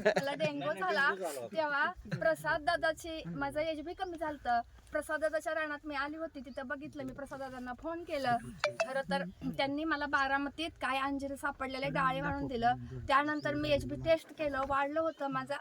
मला डेंगू झाला तेव्हा प्रसाद दादाची माझं एज बी कमी झालं. प्रसाद दादाच्या रानात मी आली होती, तिथं बघितलं मी. प्रसाद दादांना फोन केलं. खरं तर त्यांनी मला बारामतीत काय अंजीर सापडलेले डाळे म्हणून दिलं. त्यानंतर मी HB टेस्ट केलं, वाढलं होतं माझा.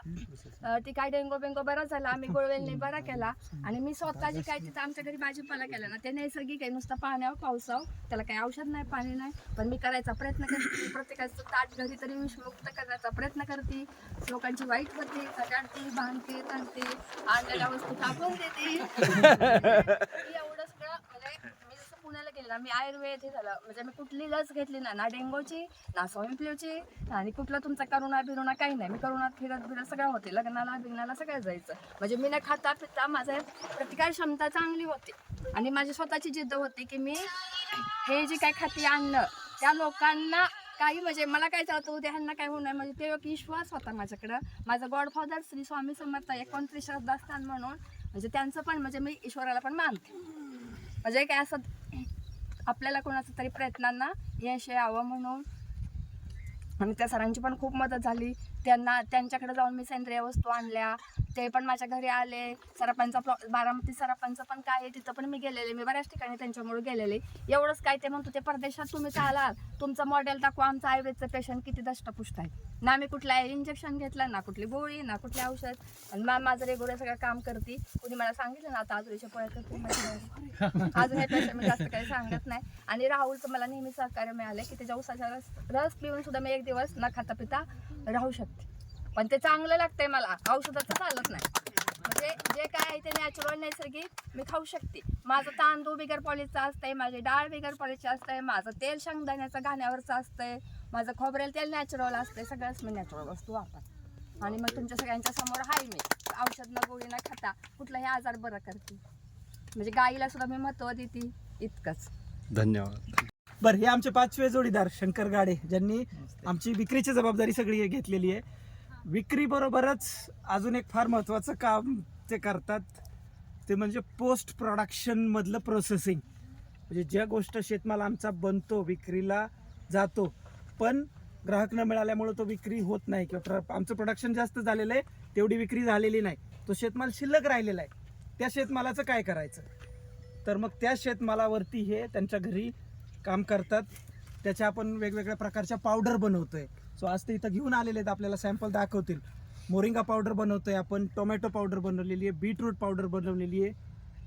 ती काय डेंगू बरा झाला. आम्ही गोळवेलने बरा केला आणि मी स्वतःची काय तिथं आमच्या घरी भाजीपाला केला ना ते नैसर्गिक आहे, नुसतं पाण्यावर पावसावर, त्याला काही औषध नाही पाणी नाही. पण मी करायचा प्रयत्न करते, प्रत्येकाचं ताट घरी तरी विषमुक्त करायचा प्रयत्न करते. लोकांची वाईट होती, सगळ्यांची भांडते तणते, आणलेल्या वस्तू टाकून देते. एवढं सगळं म्हणजे मी जसं पुण्याला गेले ना, मी आयुर्वेद हे झालं म्हणजे मी कुठली लस घेतली ना डेंगूची ना स्वाईन फ्लूची आणि कुठला तुमचा करोना बिरोना काही नाही. मी करोनात फिरत सगळं होते, लग्नाला बिग्नाला सगळं जायचं. म्हणजे मी न खाता पिता माझं प्रतिकार क्षमता चांगली होती आणि माझी स्वतःची जिद्द होती की मी हे जे काय खाते अन्न त्या लोकांना काही म्हणजे मला काय चालतं उद्या ह्यांना काय होऊ नये म्हणजे ते एक विश्वास होता माझ्याकडं. माझा गॉडफादर श्री स्वामी समर्थ 29 श्रद्धास्थान म्हणून म्हणजे त्यांचं पण म्हणजे मी ईश्वराला पण मानते. म्हणजे काय असं आपल्याला कोणाचं तरी प्रयत्नांना यश यावं म्हणून. आणि त्या सरांची पण खूप मदत झाली. त्यांच्याकडे जाऊन मी सेंद्रिय वस्तू आणल्या. ते पण माझ्या घरी आले. सराफांचा बारामती सराफांचं पण काय आहे तिथं पण मी गेलेले. मी बऱ्याच ठिकाणी त्यांच्यामुळे गेलेले. एवढंच काय ते म्हणतो ते परदेशात तुम्ही चालाल, तुमचं मॉडेल दाखवा. आमचं आयुर्वेदचं पेशंट किती दष्टपुष्ट आहे. ना मी कुठलं इंजेक्शन घेतलं, ना कुठली गोळी, ना कुठले औषध. आणि माझं रेग्युलर सगळं काम करते. कुणी मला सांगितलं ना आता आजूच्या पोळ्या करते, अजून यापेक्षा मी जास्त काही सांगत नाही. आणि राहुलचं मला नेहमी सहकार्य मिळालं की त्याच्या उसाचा रस पिऊन सुद्धा मी एक दिवस न खाता पिता राहू शकते. पण ते चांगलं लागतंय मला, औषधाचं चालत नाही. म्हणजे जे काय आहे ते नॅचरल नैसर्गिक मी खाऊ शकते. माझं तांदूळ बिगर पॉलिशचं असतंय, माझी डाळ बिगर पॉलिशची असतंय, माझं तेल शेंगदाण्याचं घाण्यावरचं असतंय, माझं खोबरेल तेल नॅचरल असतंय. सगळंच मी नॅचरल वस्तू वापर. आणि मग तुमच्या सगळ्यांच्या समोर आहे मी औषध न गोळी न खाता कुठलाही आजार बरं करते. म्हणजे गाईला सुद्धा मी महत्त्व देते. इतकंच. धन्यवाद. बरं, हे आमचे 5वे जोडीदार शंकर गाडे, ज्यांनी आमची विक्रीची जबाबदारी सगळी घेतलेली आहे. विक्री बरोबरच अजून एक फार महत्त्वाचं काम ते करतात, ते म्हणजे पोस्ट प्रोडक्शन मधलं प्रोसेसिंग. म्हणजे ज्या गोष्ट शेतमाल आमचा बनतो, विक्रीला जातो, पण ग्राहक न मिळाल्यामुळे तो विक्री होत नाही, किंवा आमचं प्रोडक्शन जास्त झालेलं आहे, तेवढी विक्री झालेली नाही, तो शेतमाल शिल्लक राहिलेला आहे. त्या शेतमालाचं काय करायचं? तर मग त्या शेतमालावरती हे त्यांच्या घरी काम करतात. त्याच्या आपण वेगवेगळ्या प्रकारच्या पावडर बनवतोय. सो आज ते इथं घेऊन आलेले आहेत, आपल्याला सॅम्पल दाखवतील. मोरिंगा पावडर बनवतोय आपण, टोमॅटो पावडर बनवलेली आहे, बीटरूट पावडर बनवलेली आहे,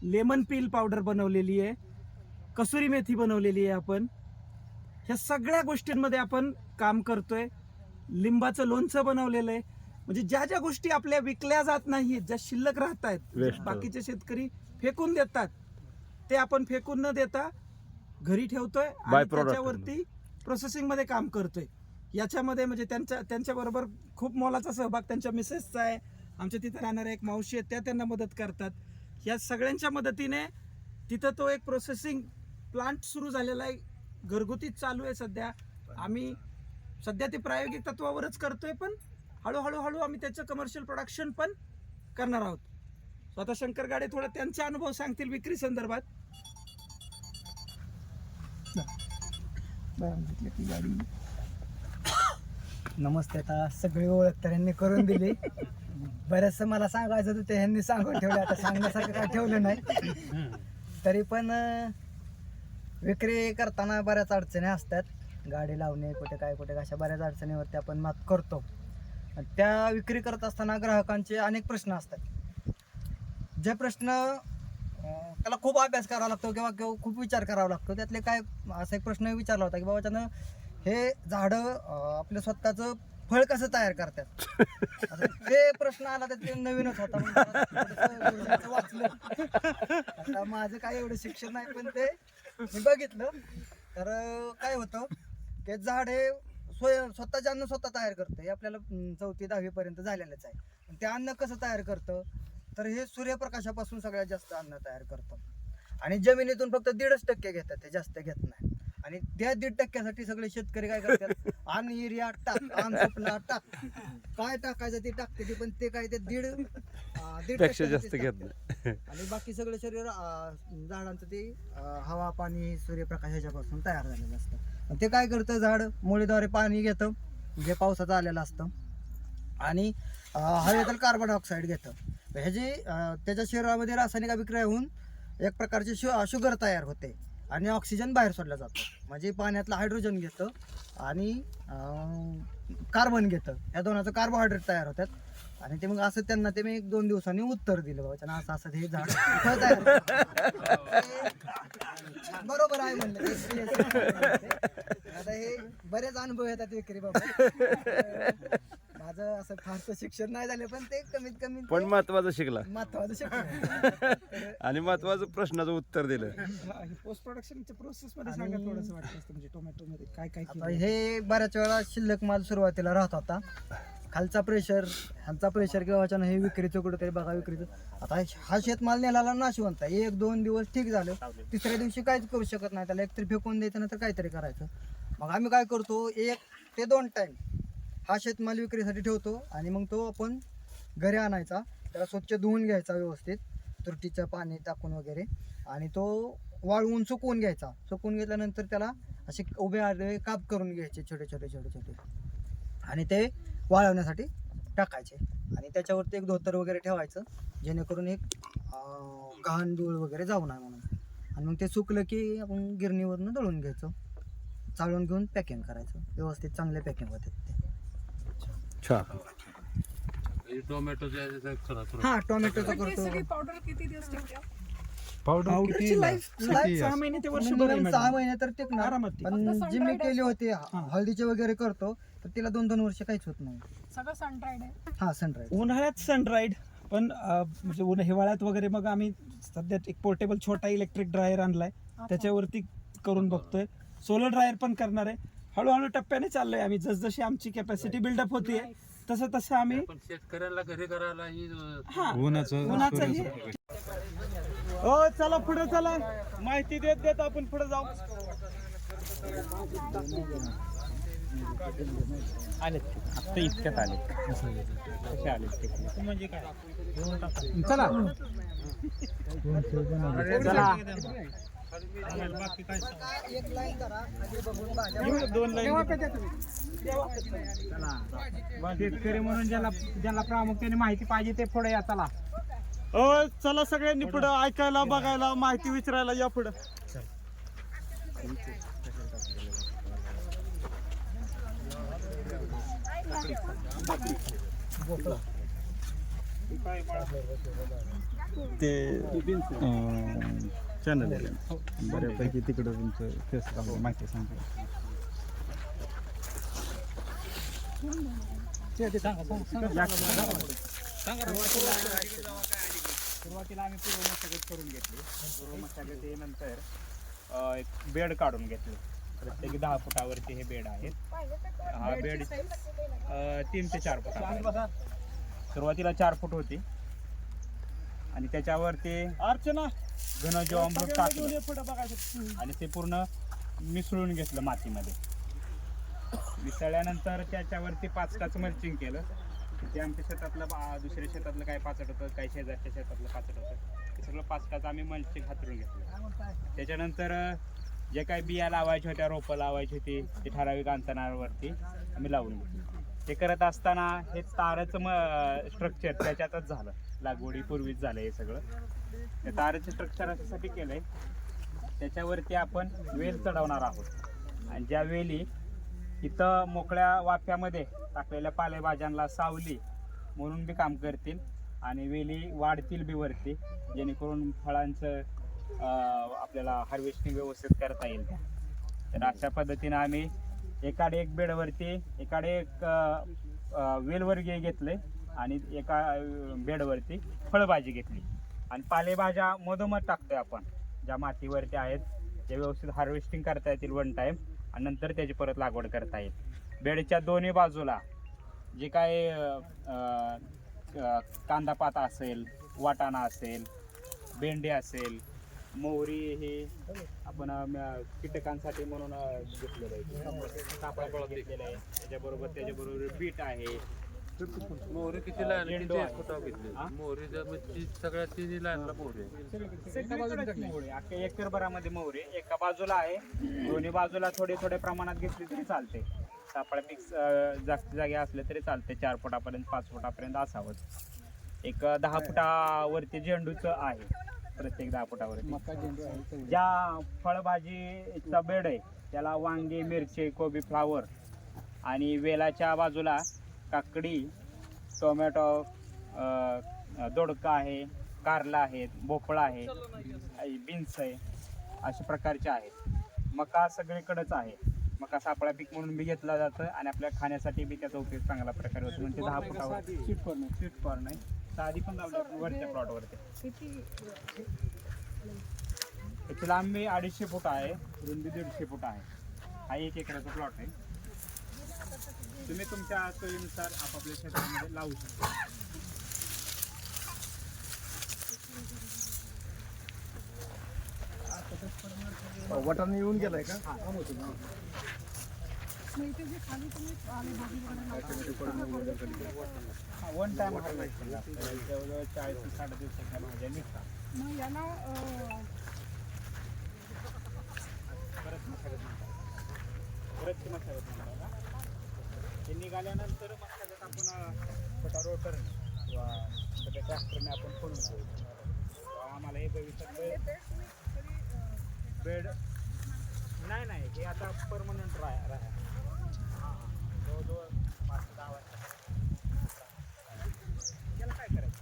लेमन पील पावडर बनवलेली आहे, कसुरी मेथी बनवलेली आहे आपण. ह्या सगळ्या गोष्टींमध्ये आपण काम करतोय. लिंबाचं लोणचं बनवलेलं आहे. म्हणजे ज्या ज्या गोष्टी आपल्या विकल्या जात नाहीत, ज्या शिल्लक राहत आहेत, बाकीचे शेतकरी फेकून देतात, ते आपण फेकून न देता घरी ठेवतोय आणि त्याच्यावरती प्रोसेसिंग मध्ये काम करतोय. याच्यामध्ये म्हणजे त्यांच्या बरोबर खूप मोलाचा सहभाग त्यांच्या मिसेसचा आहे. आमच्या तिथे राहणाऱ्या एक मावशी आहेत, त्यांना मदत करतात. या सगळ्यांच्या मदतीने तिथं तो एक प्रोसेसिंग प्लांट सुरू झालेला आहे, घरगुतीच चालू आहे सध्या. आम्ही सध्या ते प्रायोगिक तत्वावरच करतोय, पण हळूहळू आम्ही त्याचं कमर्शियल प्रोडक्शन पण करणार आहोत. स्वतः शंकर गाडे थोडा त्यांचा अनुभव सांगतील विक्री संदर्भात. नमस्ते. आता सगळी ओळख तर ह्यांनी करून दिली. बरंचसं मला सांगायचं होतं ते ह्यांनी सांगून ठेवलं. आता सांगण्यासारखं काय ठेवलं नाही. तरी पण विक्री करताना बऱ्याच अडचणी असतात. गाडी लावणे, कुठे काय अशा बऱ्याच अडचणीवरती आपण मात करतो. त्या विक्री करत असताना ग्राहकांचे अनेक प्रश्न असतात. जे प्रश्न त्याला खूप अभ्यास करावा लागतो किंवा खूप विचार करावा लागतो. त्यातले काय असा एक प्रश्न विचारला होता की बाबा त्यानं हे झाडं आपलं स्वतःचं फळ कसं तयार करतात. ते प्रश्न आला तर ते नवीनच होता. वाचलं. आता माझं काय एवढं शिक्षण नाही, पण ते मी बघितलं. तर काय होतं ते झाड हे स्वतःचे अन्न स्वतः तयार करतं. हे आपल्याला 4वी 10वी पर्यंत झालेलंच आहे. ते अन्न कसं तयार करतं तर हे सूर्यप्रकाशापासून सगळ्यात जास्त अन्न तयार करतं. आणि जमिनीतून फक्त 1.5% घेतात, ते जास्त घेत नाही. आणि त्या 1.5% सगळे शेतकरी काय करतात, आण युरिया टाक, आण सुपला टाक, काय टाकायचं ते टाकते, पण ते काय ते 1.5% जास्त घेत नाही. आणि बाकी सगळं शरीर झाडांचं ते हवा, पाणी, सूर्यप्रकाश ह्याच्यापासून तयार झालेलं असतं. ते काय करतं, झाड मुळीद्वारे पाणी घेतं जे पावसाचं आलेलं असतं, आणि हवेतील कार्बन डायऑक्साईड घेतं. ह्याची त्याच्या शरीरामध्ये रासायनिक अभिक्रिया होऊन एक प्रकारची शुगर तयार होते आणि ऑक्सिजन बाहेर सोडला जातो. म्हणजे पाण्यातलं हायड्रोजन घेतं आणि कार्बन घेतं. या दोनाचं कार्बोहायड्रेट तयार होतात. आणि ते मग असं त्यांना ते मी 1-2 दिवसांनी उत्तर दिलं, बाबा त्यांना असं असं हे झाड तयार बरोबर आहे म्हणलं. आता हे बरेच अनुभव येतात विक्री बाबा. माझं असं फारसं शिक्षण नाही झालं, पण ते कमीत कमी पण महत्वाचं शिकला शिक्षण आणि महत्वाचं प्रश्नाचं उत्तर दिलं. पोस्ट प्रोडक्शनच्या प्रोसेस मध्ये सांगा थोडंसं वाटतं. म्हणजे टोमॅटो मध्ये काय काय आता हे बऱ्याच वेळा शिल्लक माल सुरुवातीला राहत होता. खालचा प्रेशर, ह्यांचा प्रेशर किंवा ह्याच्यानं हे विक्रीचं कुठंतरी बघा विक्रीचं. आता हा शेतमाल नेला नाशिवंत आहे. 1-2 दिवस ठीक झालं, तिसऱ्या दिवशी काहीच करू शकत नाही. त्याला एकतरी फेकून द्यायचं, नंतर काहीतरी करायचं. मग आम्ही काय करतो, 1 ते 2 टाईम हा शेतमाल विक्रीसाठी ठेवतो. आणि मग तो आपण घरी आणायचा, त्याला स्वच्छ धुवून घ्यायचा व्यवस्थित, तुरटीचं पाणी टाकून वगैरे, आणि तो वाळवून सुकवून घ्यायचा. सुकवून घेतल्यानंतर त्याला असे उभे आडवे काप करून घ्यायचे छोटे छोटे छोटे छोटे, आणि ते वाळवण्यासाठी टाकायचे. आणि त्याच्यावरती एक धोतर वगैरे ठेवायचं, जेणेकरून एक घाण धूळ वगैरे जाऊ नये म्हणून. आणि मग ते सुकलं की आपण गिरणीवरनं दळून घ्यायचं, चाळून घेऊन पॅकिंग करायचं. व्यवस्थित चांगले पॅकिंग होते ते. हा, टोमॅटोचं पण हे करतो. सगळी पावडर किती दिवस टिकते? पावडरची लाईफ 6 महिने ते वर्षभर आहे 6 मॅडम. महिने तर टिकणार. आरामात टिकणार. पण फक्त जी मी sun-dried केली होती हा. हळदीचे वगैरे करतो, तर तिला 2-2 वर्ष काहीच होत नाही. सगळं सनड्राईड आहे. हा, सनराईज. उन्हाळ्यात सनड्राईड, पण म्हणजे हिवाळ्यात वगैरे मग आम्ही सध्या एक पोर्टेबल छोटा इलेक्ट्रिक ड्रायर आणलाय, त्याच्यावरती करून बघतोय. सोलर ड्रायर पण करणार आहे. हळूहळू टप्प्याने चाललोय आम्ही. जसजशी आमची कॅपॅसिटी बिल्डअप होतीये तसं तसं आम्ही शेतकऱ्याला घरी करायला हा उन्हाचंही हो चला पुढे चला, माहिती देत देत आपण पुढे जाऊ. आलेत आता इतक्यात आले, कसे आलेत ते म्हणजे काय चला चला शेतकरी म्हणून ज्याला प्रामुख्याने माहिती पाहिजे ते पुढे या. चला हो चला सगळ्यांनी पुढे ऐकायला, बघायला, माहिती विचारायला या पुढे. ते चॅनल आहे बऱ्यापैकी, तिकडं तुमचं फेस माहिती सांगतो. सुरुवातीला आम्ही पूर्व मशागत करून घेतली. पूर्व मशागतीनंतर एक बेड काढून घेतले. प्रत्येकी 10 फुटावरती हे बेड आहेत. हा बेड 3 ते 4 फूट. सुरुवातीला 4 फूट होती आणि त्याच्यावरती अर्चना घन जीवामृत टाकलं आणि ते पूर्ण मिसळून घेतलं मातीमध्ये. मिसळल्यानंतर त्याच्यावरती 5 टाच मल्चिंग केलं. ते आमच्या शेतातलं दुसऱ्या शेतातलं काय पाचट होतं, काही शेजारच्या शेतातलं पाचट होतं, ते सगळं 5 टाच आम्ही मल्चिंग हातरून घेतलं. त्याच्यानंतर जे काही बिया लावायच्या होत्या, रोपं लावायची होती, ते ठराविक अंतरावरती आम्ही लावून घेतली. ते करत असताना हे ताराचं स्ट्रक्चर त्याच्यातच झालं. लागवडीपूर्वीच झालं हे सगळं. त्या ताराचं स्ट्रक्चर अशासाठी केलंय, त्याच्यावरती आपण वेल चढवणार आहोत. आणि ज्या वेली इथं मोकळ्या वाफ्यामध्ये टाकलेल्या पालेभाज्यांना सावली म्हणून बी काम करतील आणि वेली वाढतील बी वरती, जेणेकरून फळांचं आपल्याला हार्वेस्टिंग व्यवस्थित करता येईल. तर अशा पद्धतीनं आम्ही एकाडे एक बेडवरती एकाडे एक वेलवर घेतले आणि एका बेडवरती फळभाजी घेतली. आणि पालेभाज्या मधोमध टाकतोय आपण, ज्या मातीवरती आहेत त्या व्यवस्थित हार्वेस्टिंग करता येतील 1 टाइम, आणि नंतर त्याची परत लागवड करता येईल. बेडच्या दोन्ही बाजूला जे काय कांदापात असेल, वाटाणा असेल, भेंडी असेल, मोहरी हे आपण कीटकांसाठी म्हणून घेतलेलं आहे, सापळा घेतलेला आहे. त्याच्याबरोबर बीट आहे, मोहरी किती झेंडू आहे. मोहरी सगळ्या 3 लाईनला मोहरी आहे. अख्ख्या एकरभरामध्ये मोहरी एका बाजूला आहे. दोन्ही बाजूला थोडे थोडे प्रमाणात घेतली तरी चालते. सापळा मिक्स जास्त जागे असले तरी चालते. 4 फुटापर्यंत 5 फुटापर्यंत असावं. एक 10 फुटावरती झेंडूचं आहे, प्रत्येक 10 फुटावरती. ज्या फळभाजीचा बेड आहे त्याला वांगे, मिरची, कोबी, फ्लावर, आणि वेलाच्या बाजूला काकडी, टोमॅटो, दोडका आहे, कारला आहे, भोपळा आहे, बीन्स आहे, अशा प्रकारचे आहेत. मका सगळीकडेच आहे. मका सापळा पीक म्हणून बी घेतला जातं आणि आपल्या खाण्यासाठी बी त्याचा उपयोग चांगल्या प्रकारे होतो. म्हणजे 10 फुटावर स्वीट कॉर्न आहे, साधी पण लावली वरच्या प्लॉटवरती. त्याची लांबी 250 फूट आहे, रुंदी 150 फूट आहे. हा 1 एकराचा प्लॉट आहे. तुम्ही तुमच्या सोयीनुसार आपापल्या शेतामध्ये लावू शकता. वाटाणे येऊन गेलाय का? मग इथे जे खाली तुम्ही भाजी वगैरे लावता, वन टाइम हार्वेस्टिंग जवळजवळ 40 ते 60 दिवसाच्या भाज्या निघतात. मग याला परत मशागत म्हणतात. ते निघाल्यानंतर मशागत आपण छोटा रोटर किंवा छोट्या ट्रॅक्टरने आपण खोलून घेऊ. आम्हाला हे भविष्यात बेड नाही हे आता परमनंट राहा जवळजवळ 5-10 वर्ष. त्याला काय करायचं,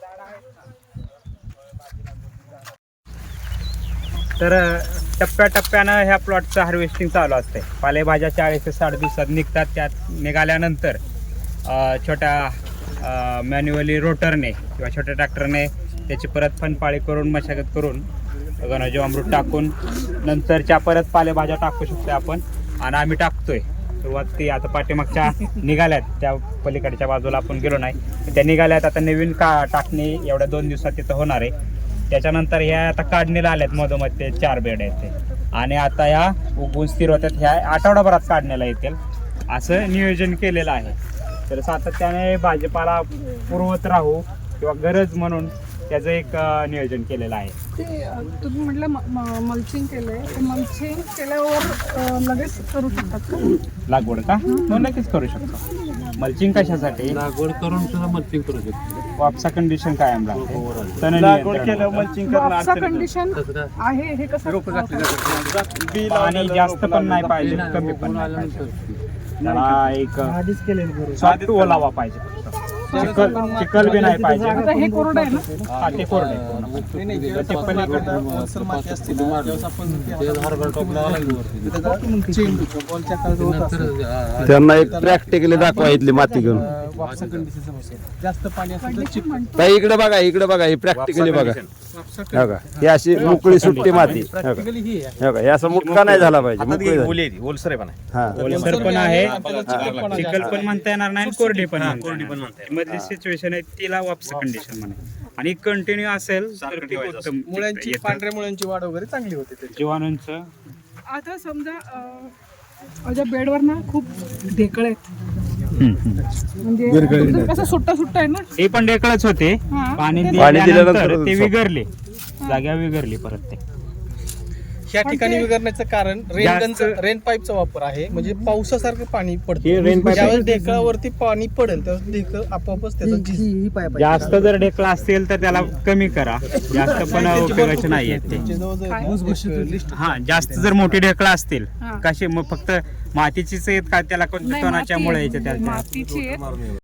झाडं आहेत ना. तर टप्प्याटप्प्यानं ह्या प्लॉटचं हार्वेस्टिंग चालू असते. पालेभाज्या 40 ते 60 दिवसात निघतात. त्यात निघाल्यानंतर छोट्या मॅन्युअली रोटरने किंवा छोट्या ट्रॅक्टरने त्याची परत फनपाळी करून मशागत करून घनजीवामृत टाकून नंतरच्या परत पालेभाज्या टाकू शकतो आपण. आणि आम्ही टाकतोय सुरुवात ती आता पाठीमागच्या निघाल्यात, त्या पलीकडच्या बाजूला आपण गेलो नाही, त्या निघाल्यात. आता नवीन टाकणी एवढ्या 2 दिवसात तिथं होणार आहे. त्याच्यानंतर ह्या आता काढणीला आल्यात मधोमध ते 4 बेड आहेत ते, आणि आता ह्या उगवून स्थिर होतात, ह्या आठवडाभरात काढण्याला येतील असं नियोजन केलेलं आहे. तर सातत्याने भाजीपाला पुरवत राहू किंवा गरज म्हणून त्याचं एक नियोजन केलेलं आहे. ते तुम्ही म्हटलं मल्चिंग केलंय, ते मल्चिंग केल्यावर लगेच करू शकतात का? लागवड का? हो, नक्कीच करू शकतो. मल्चिंग कशासाठी? लागवड करून सुद्धा मल्चिंग करू शकतो. वापसा कंडिशन कायम राहते. लागवड केलं मल्चिंग करणं वापसा अडचणीचं. कंडिशन आहे हे कसं? बी पाणी लावलेलं जास्त रोपं पण नाही लावलेलं. पाहिजे, कमी पण नाही पाहिजे. त्याला एक आधीच केलेलं बरोबर. सॉफ्ट ओलावा पाहिजे फक्त. चिखल बी नाही पाहिजे. आता हे कोरडं आहे ना? हा, ते कोरडं आहे पूर्णपणे. ते पलीकडं त्यांना एक प्रॅक्टिकली दाखवा इथली माती घेऊन. ताई इकडे बघा ही प्रॅक्टिकली बघा. हो का, ही अशी मोकळी सुट्टी माती. हो का, हो का, हे असं मुटका नाही झाला पाहिजे, मोकळी झाली. हा. ओलसर पण आहे, चिखल पण म्हणता येणार नाही, कोरडी पण मधली सिच्युएशन आहे, तिला वापसा कंडिशन म्हणा. आणि कंटिन्यू असेल तर ते उत्तम मुळ्यांची, पांढऱ्या मुळ्यांची वाढ वगैरे चांगली होते. जीवाणूंचं आता समजा माझ्या बेडवर ना खूप ढेकळ आहेत, म्हणजे कसं सुट्टा आहे ना. ते पण डेकळच होते. हा. पाणी दिल्यानंतर दिल्यानंतर ते विगरले, जाग्या विगरली परत ते. ह्या ठिकाणी पण ते- विगरण्याचं कारण रेन पाईपचा वापर आहे. म्हणजे पावसासारखं पाणी हे पडतं, रेन पाईप- ज्यावेळेस ढेकळावरती पाणी पडेल त्यावेळेस ढेकळ आपोआपच त्याचा ही पाईप आहे. जास्त जर डेकळा असेल तर त्याला कमी करा, जास्त पण उपयोगाचे नाही आहेत ते. जवळजवळ हा, जास्त जर मोठी ढेकळा असतील हा. कशी मग फक्त मातीचीच आहेत का, त्याला कोणत्या नाही, टोनाच्या माती मुळे आहे. याच्या त्याला मातीची आहेत.